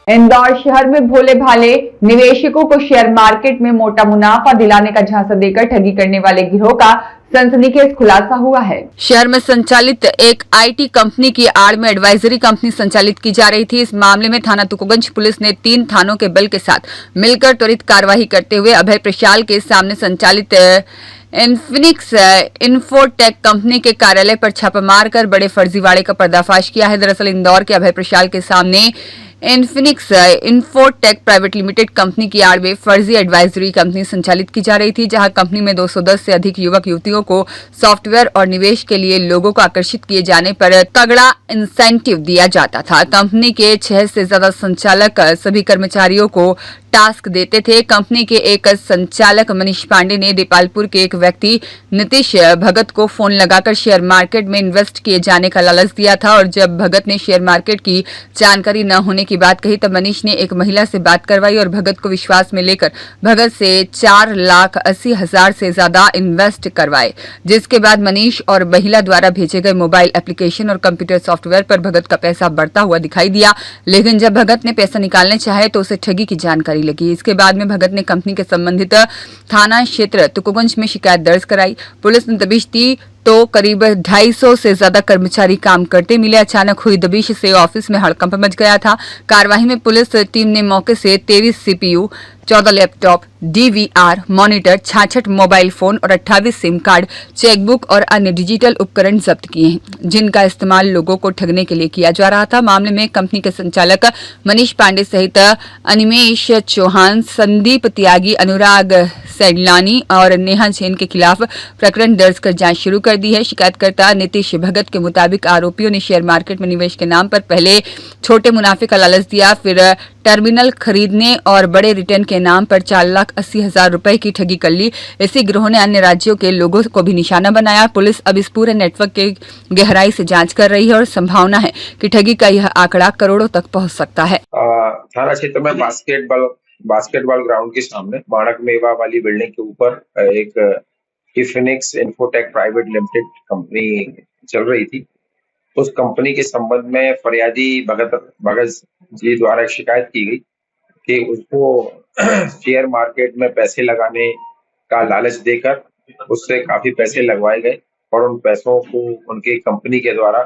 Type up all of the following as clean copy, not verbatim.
इंदौर शहर में भोले भाले निवेशकों को शेयर मार्केट में मोटा मुनाफा दिलाने का झांसा देकर ठगी करने वाले गिरोह का सनसनीखेज खुलासा हुआ है। शहर में संचालित एक आईटी कंपनी की आड़ में एडवाइजरी कंपनी संचालित की जा रही थी। इस मामले में थाना तुकोगंज पुलिस ने 3 थानों के बल के साथ मिलकर त्वरित कार्रवाई करते हुए अभय प्रशाल के सामने संचालित इन्फिनिक्स इन्फोटेक कंपनी के कार्यालय पर छापा मारकर बड़े फर्जीवाड़े का पर्दाफाश किया है। दरअसल इंदौर के अभय प्रशाल के सामने Infinix infotech private limited company की आड़ में फर्जी एडवाइजरी कंपनी संचालित की जा रही थी, जहां कंपनी में 210 से अधिक युवक युवतियों को सॉफ्टवेयर और निवेश के लिए लोगों को आकर्षित किए जाने पर तगड़ा इंसेंटिव दिया जाता था। कंपनी के 6 से ज्यादा संचालक सभी कर्मचारियों को टास्क देते थे। कंपनी के एक संचालक मनीष पांडे ने देपालपुर के एक व्यक्ति नीतीश भगत को फोन लगाकर शेयर मार्केट में इन्वेस्ट किए जाने का लालच दिया था और जब भगत ने शेयर मार्केट की जानकारी न होने की बात कही तब मनीष ने एक महिला से बात करवाई और भगत को विश्वास में लेकर भगत से 4,80,000 से ज्यादा इन्वेस्ट करवाए, जिसके बाद मनीष और महिला द्वारा भेजे गए मोबाइल एप्लीकेशन और कंप्यूटर सॉफ्टवेयर पर भगत का पैसा बढ़ता हुआ दिखाई दिया। लेकिन जब भगत ने पैसा निकालने चाहे तो उसे ठगी की जानकारी लगी। इसके बाद में भगत ने कंपनी के संबंधित थाना क्षेत्र तुकोगंज में शिकायत दर्ज कराई। पुलिस ने दबिश दी तो करीब 250 से ज्यादा कर्मचारी काम करते मिले। अचानक हुई दबिश से ऑफिस में हड़कंप मच गया था। कार्यवाही में पुलिस टीम ने मौके से 23 CPU, 14 laptop, DVR monitor, 66 mobile phone और 28 सिम कार्ड, चेकबुक और अन्य डिजिटल उपकरण जब्त किए हैं, जिनका इस्तेमाल लोगों को ठगने के लिए किया जा रहा था। मामले में कंपनी के संचालक मनीष पांडे सहित अनिमेश चौहान, संदीप त्यागी, अनुराग सैडलानी और नेहा जैन के खिलाफ प्रकरण दर्ज कर जांच शुरू कर दी है। शिकायतकर्ता नीतीश भगत के मुताबिक आरोपियों ने शेयर मार्केट में निवेश के नाम पर पहले छोटे मुनाफे का लालच दिया, फिर टर्मिनल खरीदने और बड़े रिटर्न के नाम पर 4,80,000 रुपए की ठगी कर ली। इसी गिरोह ने अन्य राज्यों के लोगों को भी निशाना बनाया। पुलिस अब इस पूरे नेटवर्क के गहराई से जांच कर रही है और संभावना है कि ठगी का यह आंकड़ा करोड़ों तक पहुंच सकता है। थाना क्षेत्र में बास्केटबॉल ग्राउंड के सामने माणक मेवा वाली बिल्डिंग के ऊपर एक Infinix infotech private limited company चल रही थी। उस कंपनी के संबंध में फरियादी भगत जी द्वारा एक शिकायत की गई कि उसको शेयर मार्केट में पैसे लगाने का लालच देकर उससे काफी पैसे लगवाए गए और उन पैसों को उनकी कंपनी के द्वारा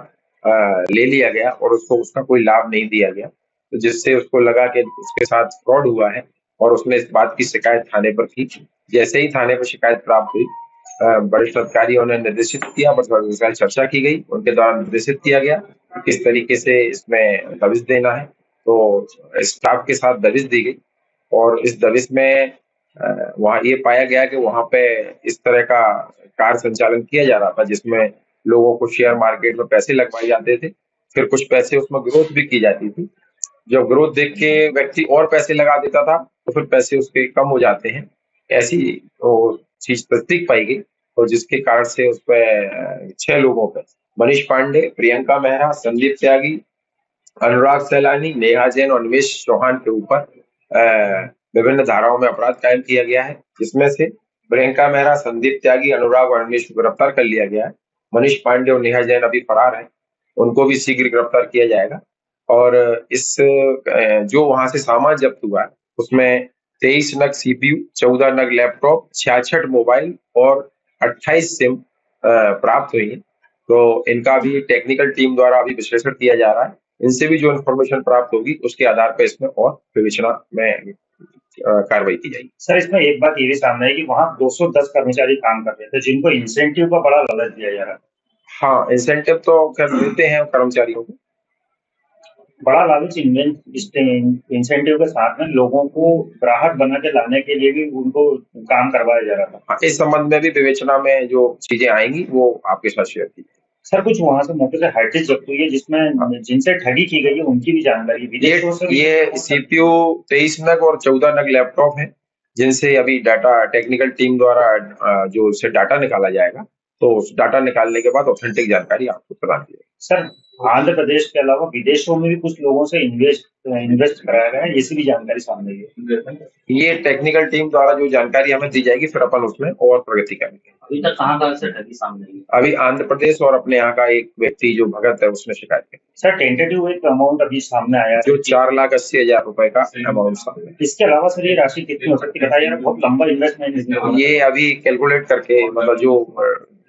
ले लिया गया और उसको उसका कोई लाभ नहीं दिया गया, तो जिससे उसको लगा कि उसके साथ फ्रॉड हुआ है और उसने इस बात की शिकायत थाने पर की। जैसे ही थाने पर शिकायत प्राप्त हुई, वरिष्ठ अधिकारियों ने निर्देशित किया, चर्चा की गई, उनके द्वारा निर्देशित किया गया किस तरीके से इसमें दबिश देना है। तो स्टाफ के साथ दबिश दी गई और इस दबिश में वहाँ ये पाया गया कि वहाँ पे इस तरह का कार्य संचालन किया जा रहा था जिसमें लोगों को शेयर मार्केट में पैसे लगवाए जाते थे, फिर कुछ पैसे उसमें ग्रोथ भी की जाती थी। जब ग्रोथ देख के व्यक्ति और पैसे लगा देता था तो फिर पैसे उसके कम हो जाते हैं। ऐसी चीज तस्दीक पाई गई और जिसके कारण से उस पर 6 लोगों पर मनीष पांडे, प्रियंका मेहरा, संदीप त्यागी, अनुराग सैलानी, नेहा जैन और निमेश चौहान के ऊपर विभिन्न धाराओं में अपराध कायम किया गया है, जिसमें से प्रियंका मेहरा, संदीप त्यागी, अनुराग और निमेश को गिरफ्तार कर लिया गया है। मनीष पांडे और नेहा जैन अभी फरार है, उनको भी शीघ्र गिरफ्तार किया जाएगा। और इस जो वहां से सामान जब्त हुआ है उसमें 23 नग सीपीयू, 14 नग लैपटॉप, 66 मोबाइल और 28 सिम प्राप्त हुई है। तो इनका भी टेक्निकल टीम द्वारा अभी विश्लेषण किया जा रहा है। इनसे भी जो इन्फॉर्मेशन प्राप्त होगी उसके आधार पर इसमें और विवेचना में कार्रवाई की जाएगी। सर, इसमें एक बात ये भी सामने है कि वहाँ 210 कर्मचारी काम कर रहे थे जिनको इंसेंटिव का बड़ा लालच दिया जा रहा है। हाँ, इंसेंटिव तो खैर देते हैं कर्मचारियों को, बड़ा लालच इंसेंटिव के साथ में लोगों को ग्राहक बना के लाने के लिए भी उनको काम करवाया जा रहा था। इस संबंध में भी विवेचना में जो चीजें आएंगी वो आपके साथ शेयर की। सर, कुछ वहां से मौके से हार्ड डिस्क जब्त हुई है जिसमें जिनसे ठगी की गई है उनकी भी जानकारी भी। ये सीपीयू 23 नग और 14 नग लैपटॉप है जिनसे अभी डाटा टेक्निकल टीम द्वारा जो उससे डाटा निकाला जाएगा, तो उस डाटा निकालने के बाद ऑथेंटिक जानकारी आपको प्रदान की जाएगी। सर आंध्र प्रदेश के अलावा विदेशों में भी कुछ लोगों से इन्वेस्ट कराया गया है, ऐसी भी जानकारी सामने आई है। ये टेक्निकल टीम द्वारा जो जानकारी हमें दी जाएगी फिर अपन उसमें और प्रगति करेंगे। अभी तक कहाँ से ठगी सामने आई? अभी आंध्र प्रदेश और अपने यहाँ का एक व्यक्ति जो भगत है उसने शिकायत की। सर टेंटेटिव एक अमाउंट अभी सामने आया है जो 4,80,000 रुपए का अमाउंट सामने है। इसके अलावा सर ये राशि कितनी हो सकती है बताइए, बहुत लंबा इन्वेस्टमेंट ये अभी कैलकुलेट करके मतलब जो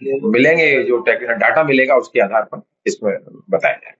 मिलेंगे जो डाटा मिलेगा उसके आधार पर इसमें बताया जाएगा।